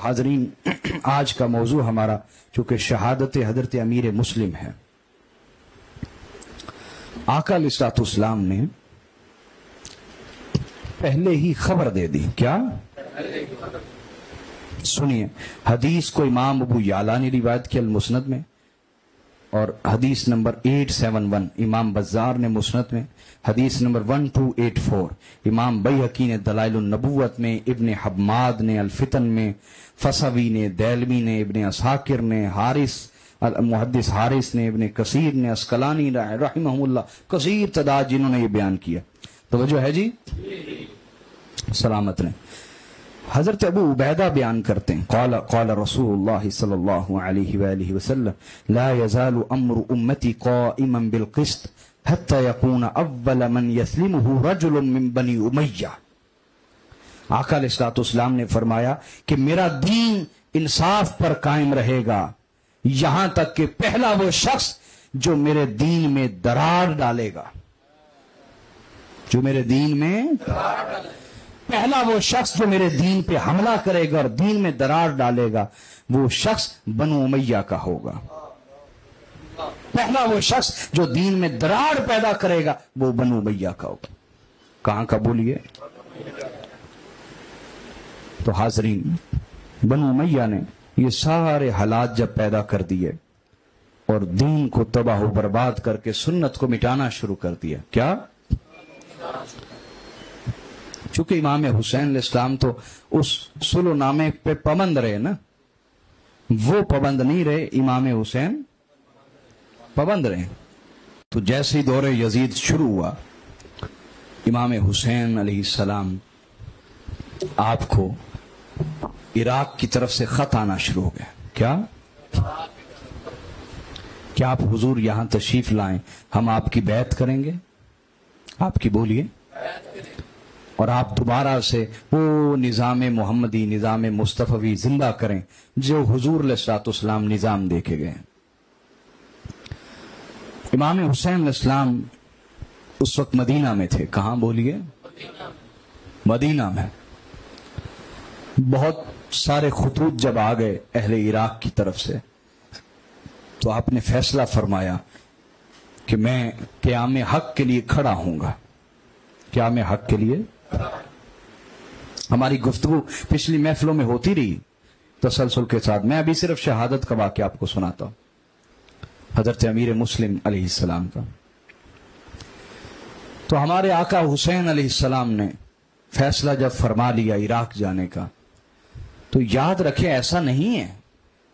حاضرین، آج کا موضوع ہمارا چونکہ شہادت حضرت امیر مسلم ہے، آقا علیہ الصلوۃ والسلام نے پہلے ہی خبر دے دی۔ کیا؟ سنیے، حدیث کو امام ابو یعلا نے روایت کیا المسند میں، اور حدیث نمبر 871 امام بزار نے مسند میں، حدیث نمبر 1284 امام بیہقی نے دلائل النبوت میں، ابن حماد نے الفتن میں، فسوی نے، دیلمی نے، ابن اساکر نے، حارث محدث حارث نے، ابن کثیر نے، اسقلانی رحمہ اللہ، کثیر تعداد جنہوں نے یہ بیان کیا۔ توجہ ہے جی؟ سلامت نے۔ حضرت ابو عبیدہ بیان کرتے ہیں، قال رسول اللہ صلی اللہ علیہ وآلہ وسلم لا يزال امر امتی قائما بالقسط حتى يكون اول من يسلمه رجل من بنی امیہ۔ آقا علیہ الصلوۃ والسلام نے فرمایا کہ میرا دین انصاف پر قائم رہے گا یہاں تک کہ پہلا وہ شخص جو میرے دین میں درار ڈالے گا، جو میرے دین میں پہلا وہ شخص جو میرے دین پہ حملہ کرے گا اور دین میں درار ڈالے گا، وہ شخص بنو امیہ کا ہوگا۔ پہلا وہ شخص جو دین میں درار پیدا کرے گا وہ بنو امیہ کا ہوگا۔ کہاں کا بولیے؟ تو حاضرین، بنو امیہ نے یہ سارے حالات جب پیدا کر دیے اور دین کو تباہ و برباد کر کے سنت کو مٹانا شروع کر دیا۔ کیا؟ چونکہ امام حسین علیہ السلام تو اس صلح نامے پہ پابند رہے نا، وہ پابند نہیں رہے، امام حسین پابند رہے۔ تو جیسے ہی دور یزید شروع ہوا، امام حسین علیہ السلام آپ کو عراق کی طرف سے خط آنا شروع ہو گیا۔ کیا آپ حضور یہاں تشریف لائیں، ہم آپ کی بیعت کریں گے؟ آپ کی بولیے، اور آپ دوبارہ سے وہ نظام محمدی، نظام مصطفی زندہ کریں جو حضور علیہ الصلوۃ والسلام نظام دے کے گئے۔ امام حسین علیہ السلام اس وقت مدینہ میں تھے۔ کہاں بولیے؟ مدینہ میں۔ بہت سارے خطوط جب آ گئے اہل عراق کی طرف سے تو آپ نے فیصلہ فرمایا کہ میں قیام حق کے لیے کھڑا ہوں گا۔ قیام حق کے لیے ہماری گفتگو پچھلی محفلوں میں ہوتی رہی تسلسل کے ساتھ، میں ابھی صرف شہادت کا واقعہ آپ کو سناتا ہوں حضرت امیر مسلم علیہ السلام کا۔ تو ہمارے آقا حسین علیہ السلام نے فیصلہ جب فرما لیا عراق جانے کا، تو یاد رکھے ایسا نہیں ہے،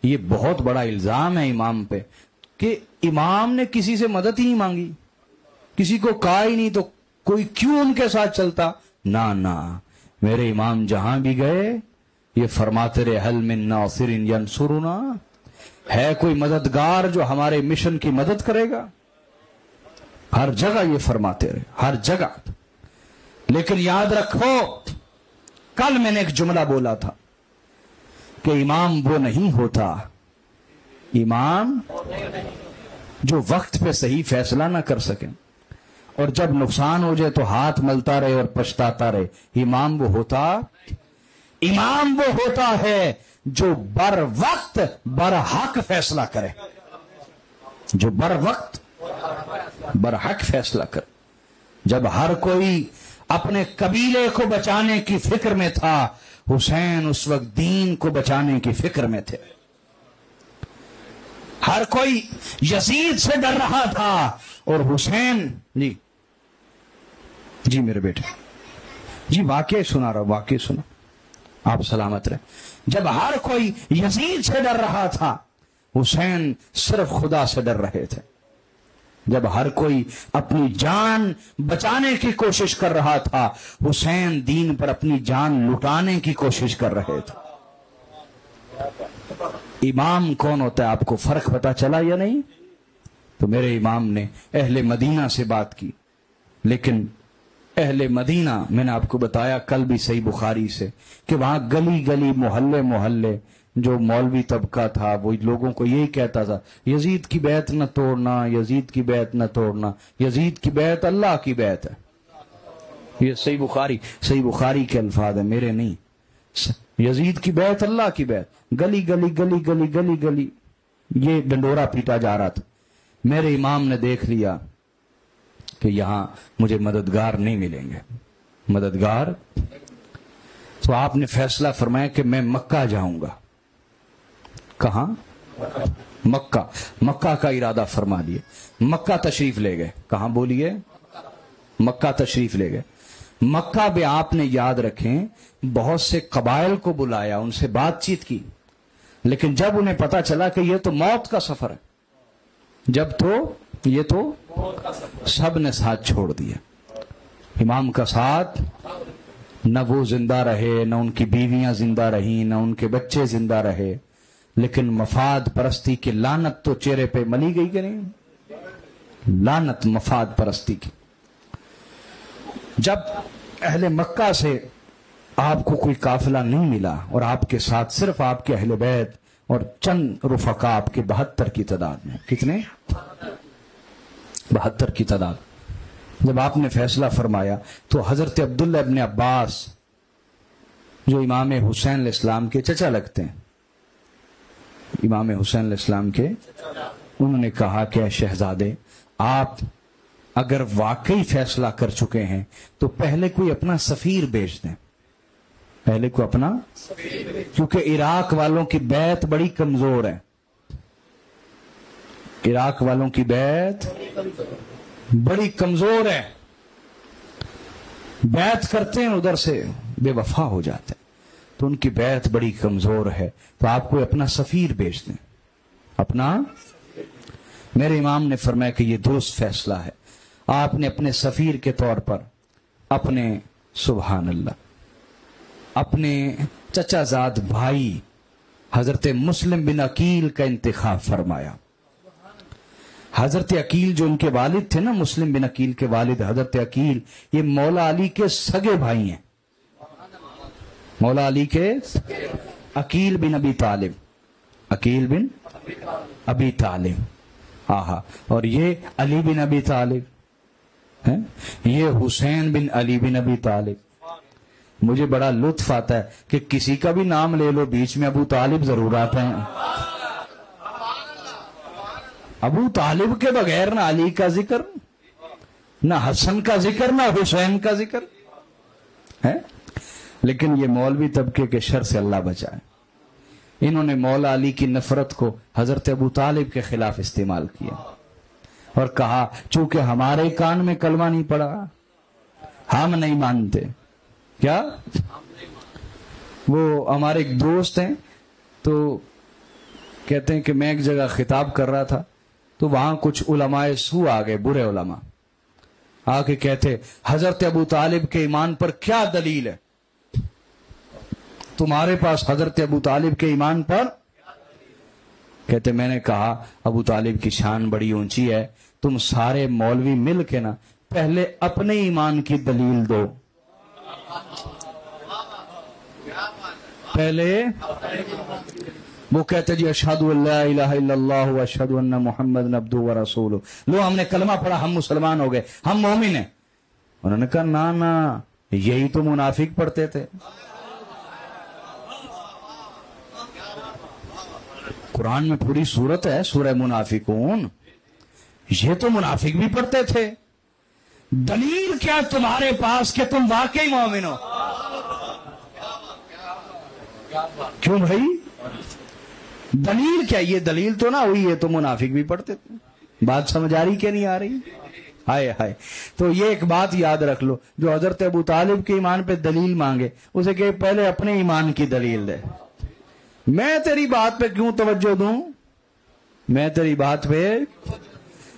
یہ بہت بڑا الزام ہے امام پہ کہ امام نے کسی سے مدد ہی نہیں مانگی، کسی کو کہا ہی نہیں تو کوئی کیوں ان کے ساتھ چلتا؟ نہ، میرے امام جہاں بھی گئے یہ فرماتے رہے حل من ناصر ینصرنا، ہے کوئی مددگار جو ہمارے مشن کی مدد کرے گا؟ ہر جگہ یہ فرماتے رہے، ہر جگہ۔ لیکن یاد رکھو، کل میں نے ایک جملہ بولا تھا کہ امام وہ نہیں ہوتا، امام جو وقت پہ صحیح فیصلہ نہ کر سکے اور جب نقصان ہو جائے تو ہاتھ ملتا رہے اور پچھتاتا رہے۔ امام وہ ہوتا ہے جو بر وقت بر حق فیصلہ کرے، جو بر وقت بر حق فیصلہ کرے۔ جب ہر کوئی اپنے قبیلے کو بچانے کی فکر میں تھا، حسین اس وقت دین کو بچانے کی فکر میں تھے۔ ہر کوئی یزید سے ڈر رہا تھا اور حسین جی میرے بیٹے جی واقعی سنا رہا، واقعی سنا، آپ سلامت رہے۔ جب ہر کوئی یزید سے ڈر رہا تھا، حسین صرف خدا سے ڈر رہے تھے۔ جب ہر کوئی اپنی جان بچانے کی کوشش کر رہا تھا، حسین دین پر اپنی جان لٹانے کی کوشش کر رہے تھے۔ امام کون ہوتا ہے آپ کو فرق پتا چلا یا نہیں؟ تو میرے امام نے اہل مدینہ سے بات کی، لیکن اہل مدینہ میں نے آپ کو بتایا کل بھی صحیح بخاری سے کہ وہاں گلی گلی محلے جو مولوی طبقہ تھا وہ لوگوں کو یہی کہتا تھا یزید کی بیعت نہ توڑنا، یزید کی بیعت نہ توڑنا، یزید کی بیعت اللہ کی بیعت ہے۔ یہ صحیح بخاری کے الفاظ ہیں، میرے نہیں۔ یزید کی بیعت اللہ کی بیعت، گلی گلی گلی گلی گلی گلی یہ ڈنڈورا پیٹا جا رہا تھا. میرے امام نے دیکھ لیا کہ یہاں مجھے مددگار نہیں ملیں گے، مددگار، تو آپ نے فیصلہ فرمایا کہ میں مکہ جاؤں گا. کہاں؟ مکہ. مکہ کا ارادہ فرما لیے، مکہ تشریف لے گئے. کہاں بولیے؟ مکہ تشریف لے گئے. مکہ میں آپ نے یاد رکھیں بہت سے قبائل کو بلایا، ان سے بات چیت کی، لیکن جب انہیں پتا چلا کہ یہ تو موت کا سفر ہے، جب تو یہ تو سب نے ساتھ چھوڑ دیا. امام کا ساتھ، نہ وہ زندہ رہے، نہ ان کی بیویاں زندہ رہیں، نہ ان کے بچے زندہ رہے، لیکن مفاد پرستی کی لعنت تو چہرے پہ ملی گئی کہ نہیں؟ لعنت مفاد پرستی کی. جب اہل مکہ سے آپ کو کوئی قافلہ نہیں ملا اور آپ کے ساتھ صرف آپ کے اہل بیت اور چند رفقا آپ کے 72 کی تعداد میں، کتنے؟ 72 کی تعداد. جب آپ نے فیصلہ فرمایا تو حضرت عبداللہ ابن عباس جو امام حسین علیہ السلام کے چچا لگتے ہیں، امام حسین علیہ السلام کے، انہوں نے کہا کہ اے شہزادے، آپ اگر واقعی فیصلہ کر چکے ہیں تو پہلے کوئی اپنا سفیر بھیج دیں، پہلے کو اپنا، کیونکہ عراق والوں کی بیعت بڑی کمزور ہے، عراق والوں کی بیعت بڑی کمزور ہے، بیعت کرتے ہیں ادھر سے بے وفا ہو جاتے ہیں، تو ان کی بیعت بڑی کمزور ہے، تو آپ کو اپنا سفیر بھیج دیں، اپنا. میرے امام نے فرمایا کہ یہ درست فیصلہ ہے. آپ نے اپنے سفیر کے طور پر اپنے، سبحان اللہ، اپنے چچا زاد بھائی حضرت مسلم بن عقیل کا انتخاب فرمایا. حضرت عقیل جو ان کے والد تھے نا، مسلم بن عقیل کے والد حضرت عقیل، یہ مولا علی کے سگے بھائی ہیں. مولا علی کے عقیل بن ابی طالب، عقیل بن ابی طالب، آہا، اور یہ علی بن ابی طالب، یہ حسین بن علی بن ابی طالب. مجھے بڑا لطف آتا ہے کہ کسی کا بھی نام لے لو بیچ میں ابو طالب ضرور آتے ہیں. ابو طالب کے بغیر نہ علی کا ذکر، نہ حسن کا ذکر، نہ حسین کا ذکر ہے. لیکن یہ مولوی طبقے کے شر سے اللہ بچائے، انہوں نے مولا علی کی نفرت کو حضرت ابو طالب کے خلاف استعمال کیا اور کہا چونکہ ہمارے کان میں کلمہ نہیں پڑا ہم نہیں مانتے. کیا؟ وہ ہمارے ایک دوست ہیں تو کہتے ہیں کہ میں ایک جگہ خطاب کر رہا تھا تو وہاں کچھ علماء سو آ گئے، برے علماء آ کے کہتے حضرت ابو طالب کے ایمان پر کیا دلیل ہے تمہارے پاس؟ حضرت ابو طالب کے ایمان پر کہتے، میں نے کہا ابو طالب کی شان بڑی اونچی ہے، تم سارے مولوی مل کے نا پہلے اپنے ایمان کی دلیل دو، پہلے. وہ کہتے جی اشہد ان لا الہ الا اللہ و اشہد ان محمد عبدہ و رسولہ، لو ہم نے کلمہ پڑھا، ہم مسلمان ہو گئے، ہم مومن ہیں. انہوں نے کہا نا یہی تو منافق پڑھتے تھے. قرآن میں پوری سورت ہے سورہ منافقون، یہ تو منافق بھی پڑھتے تھے. دلیل کیا تمہارے پاس کہ تم واقعی مومن ہو؟ کیوں بھائی دلیل کیا؟ یہ دلیل تو نہ ہوئی، یہ تو منافق بھی پڑھتے تھے. بات سمجھ آ رہی کہ نہیں آ رہی؟ ہائے ہائے. تو یہ ایک بات یاد رکھ لو، جو حضرت ابو طالب کے ایمان پہ دلیل مانگے اسے کہ پہلے اپنے ایمان کی دلیل دے. میں تیری بات پہ کیوں توجہ دوں؟ میں تیری بات پہ،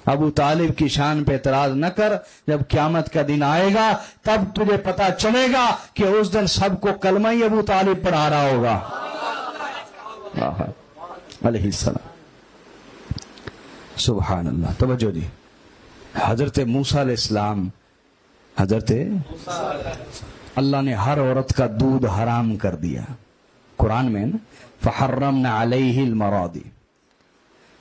ابو طالب کی شان پہ اعتراض نہ کر. جب قیامت کا دن آئے گا تب تجھے پتا چلے گا کہ اس دن سب کو کلمہ ہی ابو طالب پڑھا رہا ہوگا علیہ السلام. سبحان اللہ. توجہ دی. حضرت موسیٰ علیہ السلام، حضرت اللہ نے ہر عورت کا دودھ حرام کر دیا. قرآن میں نا فحرمنا علیہ المراضی،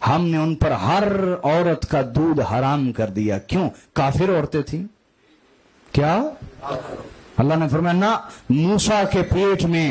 ہم نے ان پر ہر عورت کا دودھ حرام کر دیا. کیوں؟ کافر عورتیں تھیں. کیا؟ اللہ نے فرمایا نہ، موسیٰ کے پیٹ میں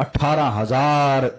18,000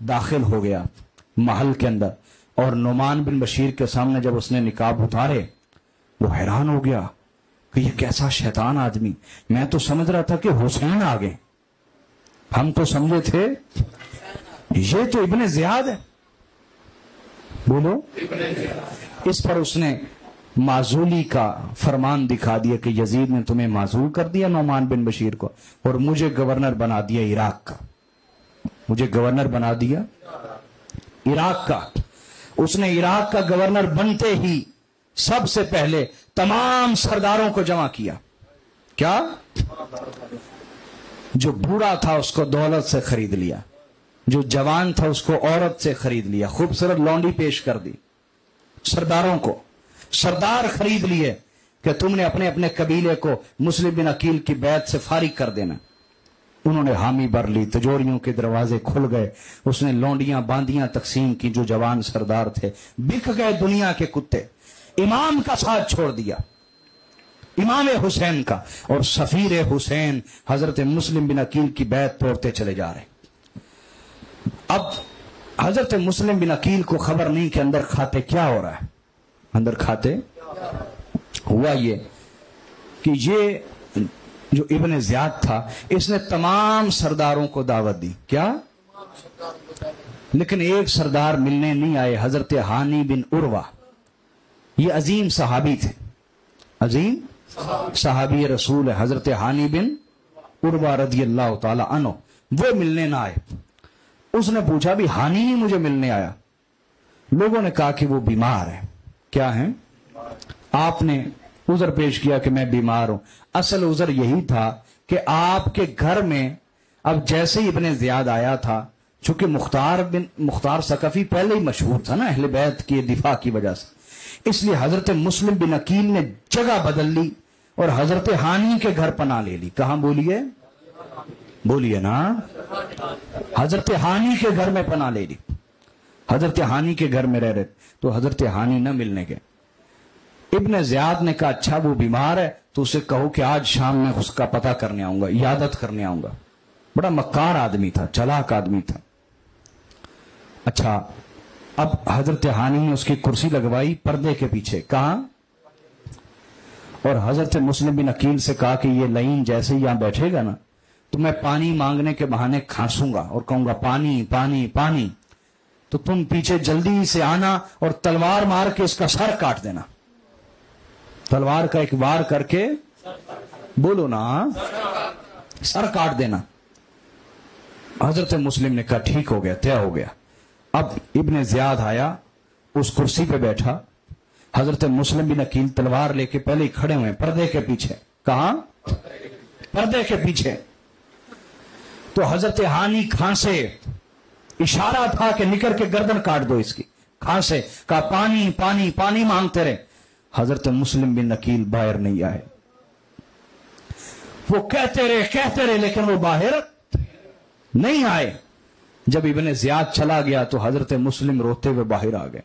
داخل ہو گیا محل کے اندر، اور نعمان بن بشیر کے سامنے جب اس نے نقاب اتارے وہ حیران ہو گیا کہ یہ کیسا شیطان آدمی، میں تو سمجھ رہا تھا کہ حسین آ گئے، ہم تو سمجھے تھے یہ تو ابن زیاد ہے، بولو۔ اس پر اس نے معزولی کا فرمان دکھا دیا کہ یزید نے تمہیں معزول کر دیا نعمان بن بشیر کو، اور مجھے گورنر بنا دیا عراق کا، مجھے گورنر بنا دیا عراق کا۔ اس نے عراق کا گورنر بنتے ہی سب سے پہلے تمام سرداروں کو جمع کیا، کیا؟ جو بوڑھا تھا اس کو دولت سے خرید لیا، جو جوان تھا اس کو عورت سے خرید لیا، خوبصورت لونڈی پیش کر دی، سرداروں کو سردار خرید لیے کہ تم نے اپنے اپنے قبیلے کو مسلم بن عقیل کی بیعت سے فارغ کر دینا۔ انہوں نے حامی بھر لی، تجوریوں کے دروازے کھل گئے، اس نے لونڈیاں باندیاں تقسیم کی، جو جوان سردار تھے بک گئے دنیا کے کتے، امام کا ساتھ چھوڑ دیا، امام حسین کا، اور سفیر حسین حضرت مسلم بن عقیل کی بیعت توڑتے چلے جا رہے۔ اب حضرت مسلم بن عقیل کو خبر نہیں کہ اندر کھاتے کیا ہو رہا ہے، اندر کھاتے ہوا یہ کہ یہ جو ابن زیاد تھا اس نے تمام سرداروں کو دعوت دی، کیا؟ لیکن ایک سردار ملنے نہیں آئے، حضرت ہانی بن عروہ، یہ عظیم صحابی تھے، عظیم صحابی رسول ہے حضرت ہانی بن عروہ رضی اللہ تعالی عنہ، وہ ملنے نہ آئے۔ اس نے پوچھا بھی ہانی ہی مجھے ملنے آیا، لوگوں نے کہا کہ وہ بیمار ہے، کیا ہیں؟ آپ نے عذر پیش کیا کہ میں بیمار ہوں۔ اصل عذر یہی تھا کہ آپ کے گھر میں اب جیسے ہی ابن زیاد آیا تھا، چونکہ مختار ثقفی پہلے ہی مشہور تھا نا اہل بیت کی دفاع کی وجہ سے، اس لیے حضرت مسلم بن عقیل نے جگہ بدل لی اور حضرت ہانی کے گھر پناہ لے لی۔ کہاں بولیے؟ بولیے نا، حضرت ہانی کے گھر میں پناہ لے لی، حضرت ہانی کے گھر میں رہ رہے، تو حضرت ہانی نہ ملنے گئے۔ ابن زیاد نے کہا اچھا وہ بیمار ہے تو اسے کہو کہ آج شام میں اس کا پتہ کرنے آؤں گا، عیادت کرنے آؤں گا۔ بڑا مکار آدمی تھا، چلاک آدمی تھا۔ اچھا اب حضرت ہانی نے اس کی کرسی لگوائی پردے کے پیچھے، کہاں؟ اور حضرت مسلم بن عقیل سے کہا کہ یہ لعین جیسے ہی یہاں بیٹھے گا نا تو میں پانی مانگنے کے بہانے کھانسوں گا اور کہوں گا پانی پانی پانی، تو تم پیچھے جلدی سے آنا اور تلوار مار کے اس کا سر کاٹ دینا، تلوار کا ایک وار کر کے، بولو نا، سر کاٹ دینا۔ حضرت مسلم نے کہا ٹھیک ہو گیا، طے ہو گیا۔ اب ابن زیاد آیا، اس کرسی پہ بیٹھا، حضرت مسلم بن عقیل تلوار لے کے پہلے ہی کھڑے ہوئے پردے کے پیچھے، کہاں؟ پردے کے پیچھے۔ تو حضرت ہانی کھانسے، اشارہ تھا کہ نکل کے گردن کاٹ دو اس کی، کھانسے، کہا پانی پانی پانی مانگتے رہے۔ حضرت مسلم بن عقیل باہر نہیں آئے، وہ کہتے رہے لیکن وہ باہر نہیں آئے۔ جب ابن زیاد چلا گیا تو حضرت مسلم روتے ہوئے باہر آ گئے،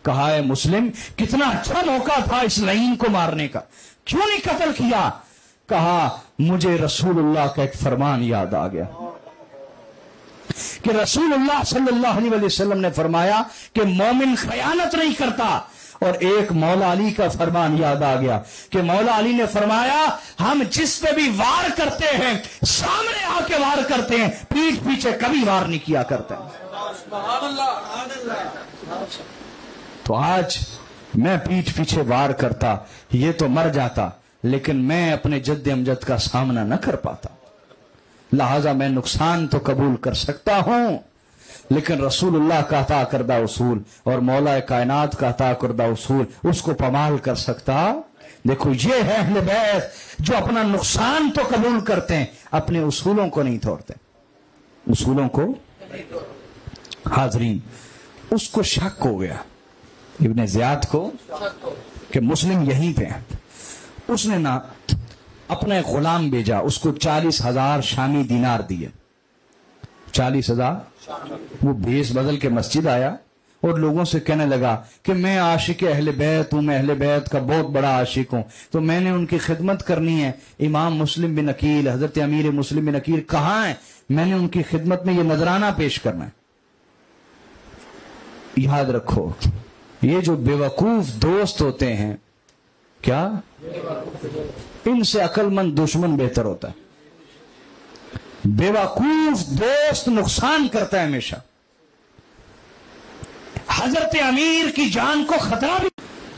کہا اے مسلم کتنا اچھا موقع تھا اس لعین کو مارنے کا، کیوں نہیں قتل کیا؟ کہا مجھے رسول اللہ کا ایک فرمان یاد آ گیا کہ رسول اللہ صلی اللہ علیہ وسلم نے فرمایا کہ مومن خیانت نہیں کرتا، اور ایک مولا علی کا فرمان یاد آ گیا کہ مولا علی نے فرمایا ہم جس پہ بھی وار کرتے ہیں سامنے آ کے وار کرتے ہیں، پیٹھ پیچھے کبھی وار نہیں کیا کرتے۔ تو آج میں پیٹھ پیچھے وار کرتا یہ تو مر جاتا، لیکن میں اپنے جد امجد کا سامنا نہ کر پاتا، لہذا میں نقصان تو قبول کر سکتا ہوں لیکن رسول اللہ کا عطا کردہ اصول اور مولا کائنات کا عطا کردہ اصول اس کو پامال کر سکتا۔ دیکھو یہ ہے اہل بیت جو اپنا نقصان تو قبول کرتے ہیں، اپنے اصولوں کو نہیں توڑتے، اصولوں کو۔ حاضرین، اس کو شک ہو گیا ابن زیاد کو کہ مسلم یہیں پہ ہیں، اس نے نا اپنا ایک غلام بھیجا، اس کو 40,000 شامی دینار دیے، 40,000۔ وہ بھیس بدل کے مسجد آیا اور لوگوں سے کہنے لگا کہ میں عاشق اہل بیت ہوں، میں اہل بیت کا بہت بڑا عاشق ہوں، تو میں نے ان کی خدمت کرنی ہے۔ امام مسلم بن عقیل، حضرت امیر مسلم بن عقیل کہاں ہیں؟ میں نے ان کی خدمت میں یہ نذرانہ پیش کرنا ہے۔ یاد رکھو یہ جو بیوقوف دوست ہوتے ہیں کیا ان سے عقل مند دشمن بہتر ہوتا ہے. بیوقوف دوست نقصان کرتا ہے ہمیشہ. حضرت امیر کی جان کو خطرہ بھی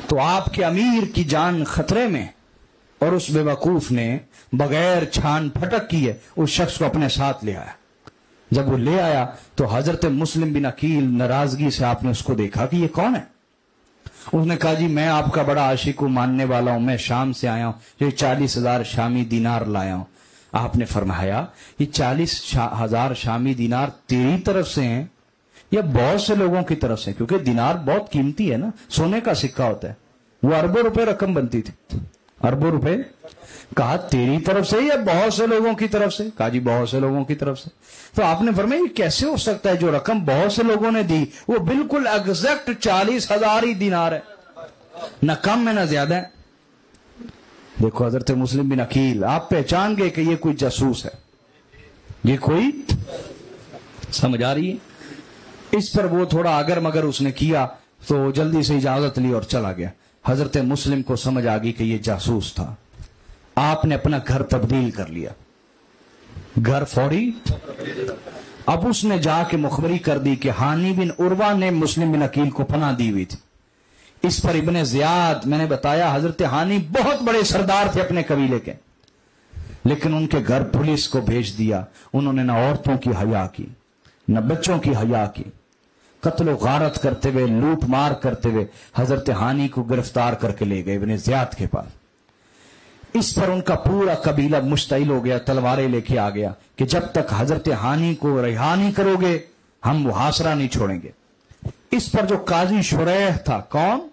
تو آپ کے امیر کی جان خطرے میں اور اس بیوقوف نے بغیر چھان پھٹک کیے اس شخص کو اپنے ساتھ لے آیا. جب وہ لے آیا تو حضرت مسلم بن عقیل ناراضگی سے آپ نے اس کو دیکھا کہ یہ کون ہے. اس نے کہا جی میں آپ کا بڑا عاشق ہوں ماننے والا ہوں میں شام سے آیا ہوں یہ 40,000 شامی دینار لایا ہوں. آپ نے فرمایا یہ 40,000 شامی دینار تیری طرف سے ہیں یا بہت سے لوگوں کی طرف سے کیونکہ دینار بہت قیمتی ہے نا سونے کا سکہ ہوتا ہے وہ اربوں روپے رقم بنتی تھی اربوں روپے. کہا تیری طرف سے یا بہت سے لوگوں کی طرف سے. کہا جی بہت سے لوگوں کی طرف سے. تو آپ نے فرمایا یہ کیسے ہو سکتا ہے جو رقم بہت سے لوگوں نے دی وہ بالکل ایگزیکٹ 40,000 ہی دینار ہے نہ کم ہے نہ زیادہ ہے. دیکھو حضرت مسلم بن عقیل آپ پہچان گئے کہ یہ کوئی جاسوس ہے یہ کوئی سمجھ آ رہی ہے. اس پر وہ تھوڑا اگر مگر اس نے کیا تو جلدی سے اجازت لی اور چلا گیا. حضرت مسلم کو سمجھ آ گئی کہ یہ جاسوس تھا. آپ نے اپنا گھر تبدیل کر لیا گھر فوری. اب اس نے جا کے مخبری کر دی کہ ہانی بن عروہ نے مسلم بن عقیل کو پناہ دی ہوئی تھی. اس پر ابن زیاد میں نے بتایا حضرت ہانی بہت بڑے سردار تھے اپنے قبیلے کے لیکن ان کے گھر پولیس کو بھیج دیا. انہوں نے نہ عورتوں کی حیا کی نہ بچوں کی حیا کی. قتل و غارت کرتے ہوئے لوٹ مار کرتے ہوئے حضرت ہانی کو گرفتار کر کے لے گئے ابن زیاد کے پاس. اس پر ان کا پورا قبیلہ مشتعل ہو گیا تلواریں لے کے آ گیا کہ جب تک حضرت ہانی کو رہا نہیں کرو گے ہم محاصرہ نہیں چھوڑیں گے. اس پر جو قاضی شریح تھا کون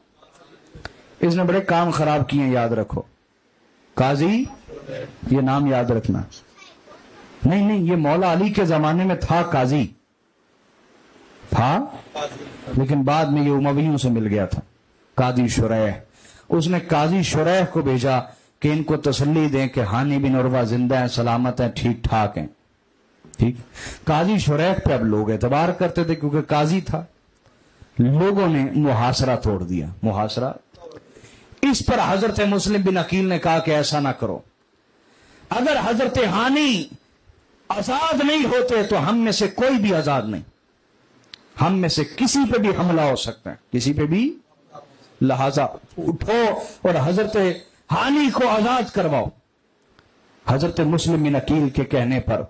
اس نے بڑے کام خراب کیے ہیں یاد رکھو. قاضی یہ نام یاد رکھنا نہیں یہ مولا علی کے زمانے میں تھا قاضی تھا لیکن بعد میں یہ امویوں سے مل گیا تھا. قاضی شریح اس نے قاضی شریح کو بھیجا کہ ان کو تسلی دیں کہ ہانی بن عروہ زندہ ہیں سلامت ہیں ٹھیک ٹھاک ہیں. ٹھیک قاضی شریح پہ اب لوگ اعتبار کرتے تھے کیونکہ قاضی تھا. لوگوں نے محاصرہ توڑ دیا محاصرہ. اس پر حضرت مسلم بن عقیل نے کہا کہ ایسا نہ کرو اگر حضرت ہانی آزاد نہیں ہوتے تو ہم میں سے کوئی بھی آزاد نہیں. ہم میں سے کسی پہ بھی حملہ ہو سکتا ہے کسی پہ بھی. لہذا اٹھو اور حضرت ہانی کو آزاد کرواؤ. حضرت مسلم بن عقیل کے کہنے پر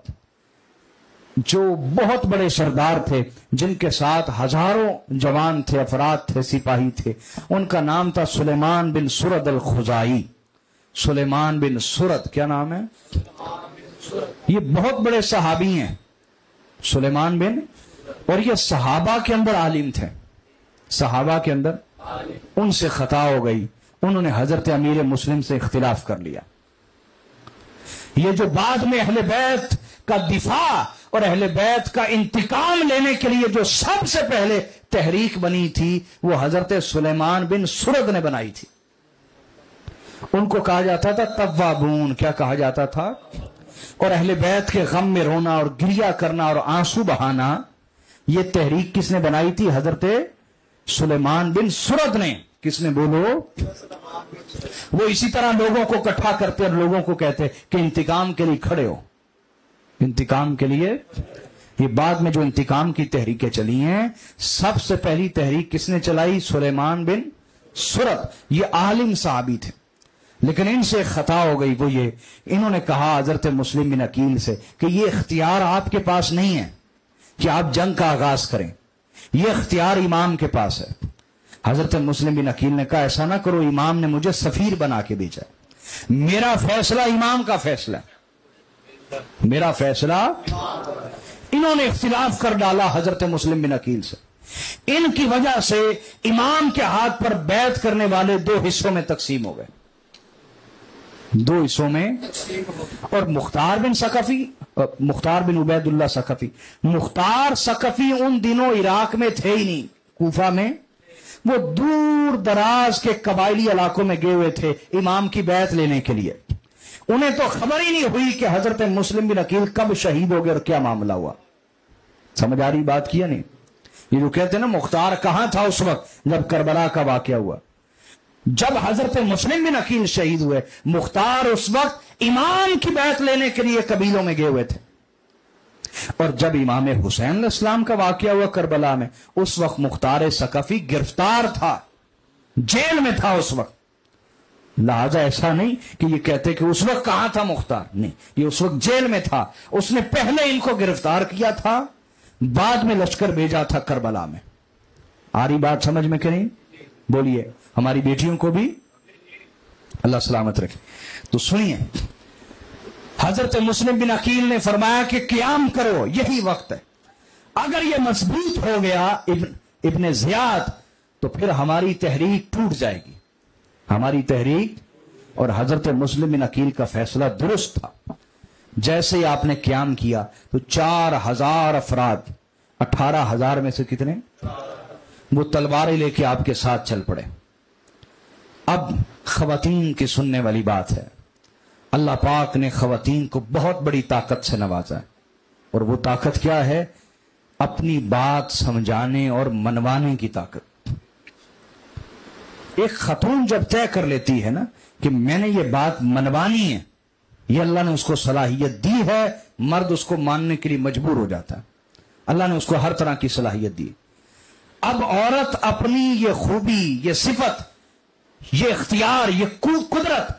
جو بہت بڑے سردار تھے جن کے ساتھ ہزاروں جوان تھے افراد تھے سپاہی تھے ان کا نام تھا سلیمان بن سرد الخزائی. سلیمان بن سرد کیا نام ہے یہ بہت بڑے صحابی ہیں سلیمان بن اور یہ صحابہ کے اندر عالم تھے صحابہ کے اندر. ان سے خطا ہو گئی انہوں نے حضرت امیر مسلم سے اختلاف کر لیا. یہ جو بعد میں اہل بیت کا دفاع اور اہل بیت کا انتقام لینے کے لیے جو سب سے پہلے تحریک بنی تھی وہ حضرت سلیمان بن سرد نے بنائی تھی. ان کو کہا جاتا تھا توابون. کیا کہا جاتا تھا؟ اور اہل بیت کے غم میں رونا اور گریہ کرنا اور آنسو بہانا یہ تحریک کس نے بنائی تھی؟ حضرت سلیمان بن سرد نے. کس نے بولو؟ وہ اسی طرح لوگوں کو اکٹھا کرتے اور لوگوں کو کہتے کہ انتقام کے لیے کھڑے ہو. انتقام کے لیے یہ بعد میں جو انتقام کی تحریکیں چلی ہیں سب سے پہلی تحریک کس نے چلائی؟ سلیمان بن سرد. یہ عالم صحابی تھے لیکن ان سے خطا ہو گئی وہ یہ انہوں نے کہا حضرت مسلم بن عقیل سے کہ یہ اختیار آپ کے پاس نہیں ہے کہ آپ جنگ کا آغاز کریں یہ اختیار امام کے پاس ہے. حضرت مسلم بن عقیل نے کہا ایسا نہ کرو امام نے مجھے سفیر بنا کے بھیجا میرا فیصلہ امام کا فیصلہ میرا فیصلہ. انہوں نے اختلاف کر ڈالا حضرت مسلم بن عقیل سے. ان کی وجہ سے امام کے ہاتھ پر بیعت کرنے والے 2 حصوں میں تقسیم ہو گئے 2 حصوں میں. اور مختار بن ثقفی مختار بن عبید اللہ ثقفی مختار ثقفی ان دنوں عراق میں تھے ہی نہیں کوفہ میں وہ دور دراز کے قبائلی علاقوں میں گئے ہوئے تھے امام کی بیعت لینے کے لیے. انہیں تو خبر ہی نہیں ہوئی کہ حضرت مسلم بن عقیل کب شہید ہو گئے اور کیا معاملہ ہوا. سمجھ آ رہی بات کیا نہیں؟ یہ جو کہتے ہیں نا مختار کہاں تھا اس وقت جب کربلا کا واقعہ ہوا؟ جب حضرت مسلم بن عقیل شہید ہوئے، مختار اس وقت امام کی بیعت لینے کے لیے قبیلوں میں گئے ہوئے تھے، اور جب امام حسین علیہ السلام کا واقعہ ہوا کربلا میں، اس وقت مختار ثقفی گرفتار تھا، جیل میں تھا اس وقت۔ لہذا ایسا نہیں کہ یہ کہتے کہ اس وقت کہاں تھا مختار، نہیں، یہ اس وقت جیل میں تھا، اس نے پہلے ان کو گرفتار کیا تھا، بعد میں لشکر بھیجا تھا کربلا میں۔ آ رہی بات سمجھ میں کہ نہیں؟ بولیے، ہماری بیٹیوں کو بھی اللہ سلامت رکھے۔ تو سنیے، حضرت مسلم بن عقیل نے فرمایا کہ قیام کرو، یہی وقت ہے، اگر یہ مضبوط ہو گیا ابن زیاد تو پھر ہماری تحریک ٹوٹ جائے گی، ہماری تحریک۔ اور حضرت مسلم بن عقیل کا فیصلہ درست تھا۔ جیسے ہی آپ نے قیام کیا تو 4000 افراد، 18,000 میں سے کتنے وہ تلواریں لے کے آپ کے ساتھ چل پڑے۔ اب خواتین کی سننے والی بات ہے، اللہ پاک نے خواتین کو بہت بڑی طاقت سے نوازا ہے، اور وہ طاقت کیا ہے؟ اپنی بات سمجھانے اور منوانے کی طاقت۔ ایک خاتون جب طے کر لیتی ہے نا کہ میں نے یہ بات منوانی ہے، یہ اللہ نے اس کو صلاحیت دی ہے، مرد اس کو ماننے کے لیے مجبور ہو جاتا ہے، اللہ نے اس کو ہر طرح کی صلاحیت دی۔ اب عورت اپنی یہ خوبی، یہ صفت، یہ اختیار، یہ قدرت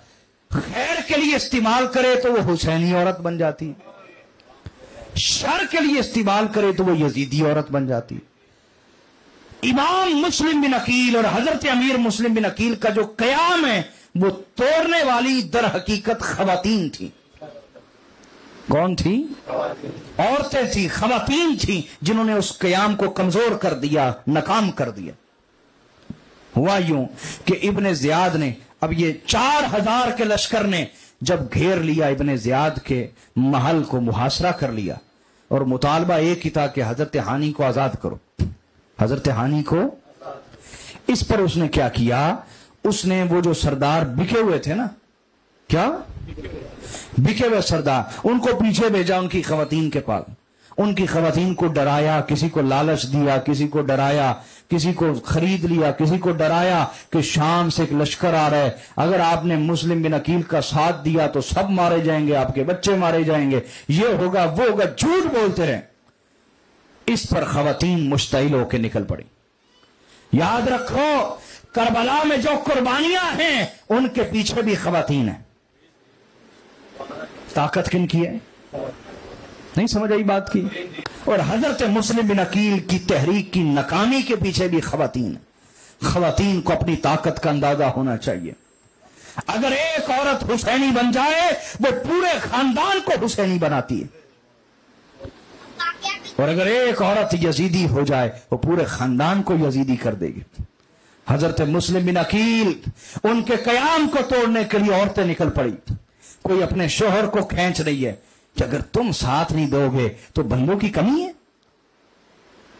خیر کے لیے استعمال کرے تو وہ حسینی عورت بن جاتی ہے، شر کے لیے استعمال کرے تو وہ یزیدی عورت بن جاتی ہے۔ امام مسلم بن عقیل اور حضرت امیر مسلم بن عقیل کا جو قیام ہے وہ توڑنے والی در حقیقت خواتین تھی۔ کون تھی؟ عورتیں تھی، خواتین تھی، جنہوں نے اس قیام کو کمزور کر دیا، ناکام کر دیا۔ ہوا یوں کہ ابن زیاد نے، اب یہ 4000 کے لشکر نے جب گھیر لیا ابن زیاد کے محل کو، محاصرہ کر لیا، اور مطالبہ ایک ہی تھا کہ حضرت ہانی کو آزاد کرو، حضرت ہانی کو۔ اس پر اس نے کیا کیا؟ اس نے وہ جو سردار بکے ہوئے تھے نا، کیا بکے ہوئے سردار، ان کو پیچھے بھیجا ان کی خواتین کے پاس، ان کی خواتین کو ڈرایا، کسی کو لالچ دیا، کسی کو ڈرایا، کسی کو خرید لیا، کسی کو ڈرایا کہ شام سے ایک لشکر آ رہا ہے، اگر آپ نے مسلم بن عقیل کا ساتھ دیا تو سب مارے جائیں گے، آپ کے بچے مارے جائیں گے، یہ ہوگا وہ ہوگا، جھوٹ بولتے رہے۔ اس پر خواتین مشتعل ہو کے نکل پڑی۔ یاد رکھو، کربلا میں جو قربانیاں ہیں ان کے پیچھے بھی خواتین ہیں۔ طاقت کن کی ہے؟ نہیں سمجھ آئی بات کی؟ اور حضرت مسلم بن عقیل کی تحریک کی ناکامی کے پیچھے بھی خواتین ہیں۔ خواتین کو اپنی طاقت کا اندازہ ہونا چاہیے۔ اگر ایک عورت حسینی بن جائے وہ پورے خاندان کو حسینی بناتی ہے، اور اگر ایک عورت یزیدی ہو جائے وہ پورے خاندان کو یزیدی کر دے گی۔ حضرت مسلم بن عقیل، ان کے قیام کو توڑنے کے لیے عورتیں نکل پڑی۔ کوئی اپنے شوہر کو کھینچ رہی ہے کہ اگر تم ساتھ نہیں دو گے تو بندوں کی کمی ہے،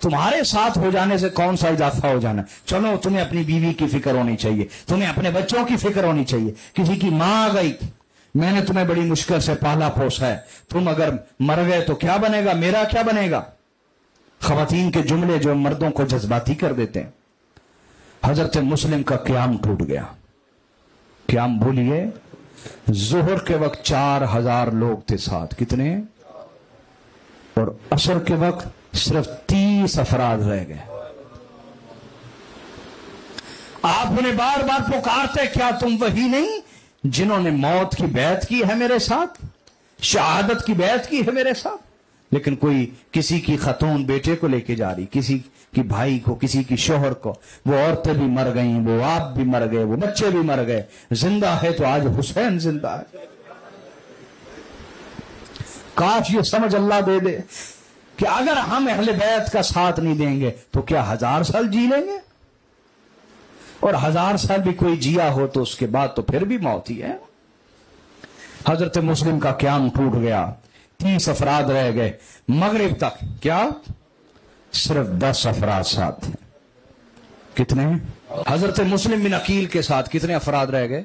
تمہارے ساتھ ہو جانے سے کون سا اضافہ ہو جانا، چلو تمہیں اپنی بیوی کی فکر ہونی چاہیے، تمہیں اپنے بچوں کی فکر ہونی چاہیے۔ کسی کی ماں آ گئی، میں نے تمہیں بڑی مشکل سے پالا پوسا ہے، تم اگر مر گئے تو کیا بنے گا، میرا کیا بنے گا۔ خواتین کے جملے جو مردوں کو جذباتی کر دیتے ہیں۔ حضرت مسلم کا قیام ٹوٹ گیا۔ قیام بولیے، ظہر کے وقت 4000 لوگ تھے ساتھ، کتنے؟ اور عصر کے وقت صرف 30 افراد رہ گئے۔ آپ انہیں بار بار پکارتے، کیا تم وہی نہیں جنہوں نے موت کی بیعت کی ہے میرے ساتھ، شہادت کی بیعت کی ہے میرے ساتھ؟ لیکن کوئی کسی کی خاتون بیٹے کو لے کے جا رہی، کسی کی بھائی کو، کسی کی شوہر کو، وہ عورتیں بھی مر گئیں، وہ آپ بھی مر گئے، وہ بچے بھی مر گئے، زندہ ہے تو آج حسین زندہ ہے۔ کاش یہ سمجھ اللہ دے دے کہ اگر ہم اہل بیت کا ساتھ نہیں دیں گے تو کیا 1000 سال جی لیں گے؟ اور 1000 سال بھی کوئی جیا ہو تو اس کے بعد تو پھر بھی موت ہی ہے۔ حضرت مسلم کا قیام ٹوٹ گیا، 30 افراد رہ گئے۔ مغرب تک کیا صرف 10 افراد ساتھ تھے۔ کتنے؟ حضرت مسلم بن عقیل کے ساتھ کتنے افراد رہ گئے؟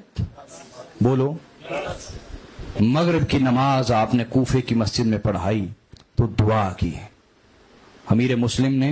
بولو۔ مغرب کی نماز آپ نے کوفے کی مسجد میں پڑھائی تو دعا کی، امیر مسلم نے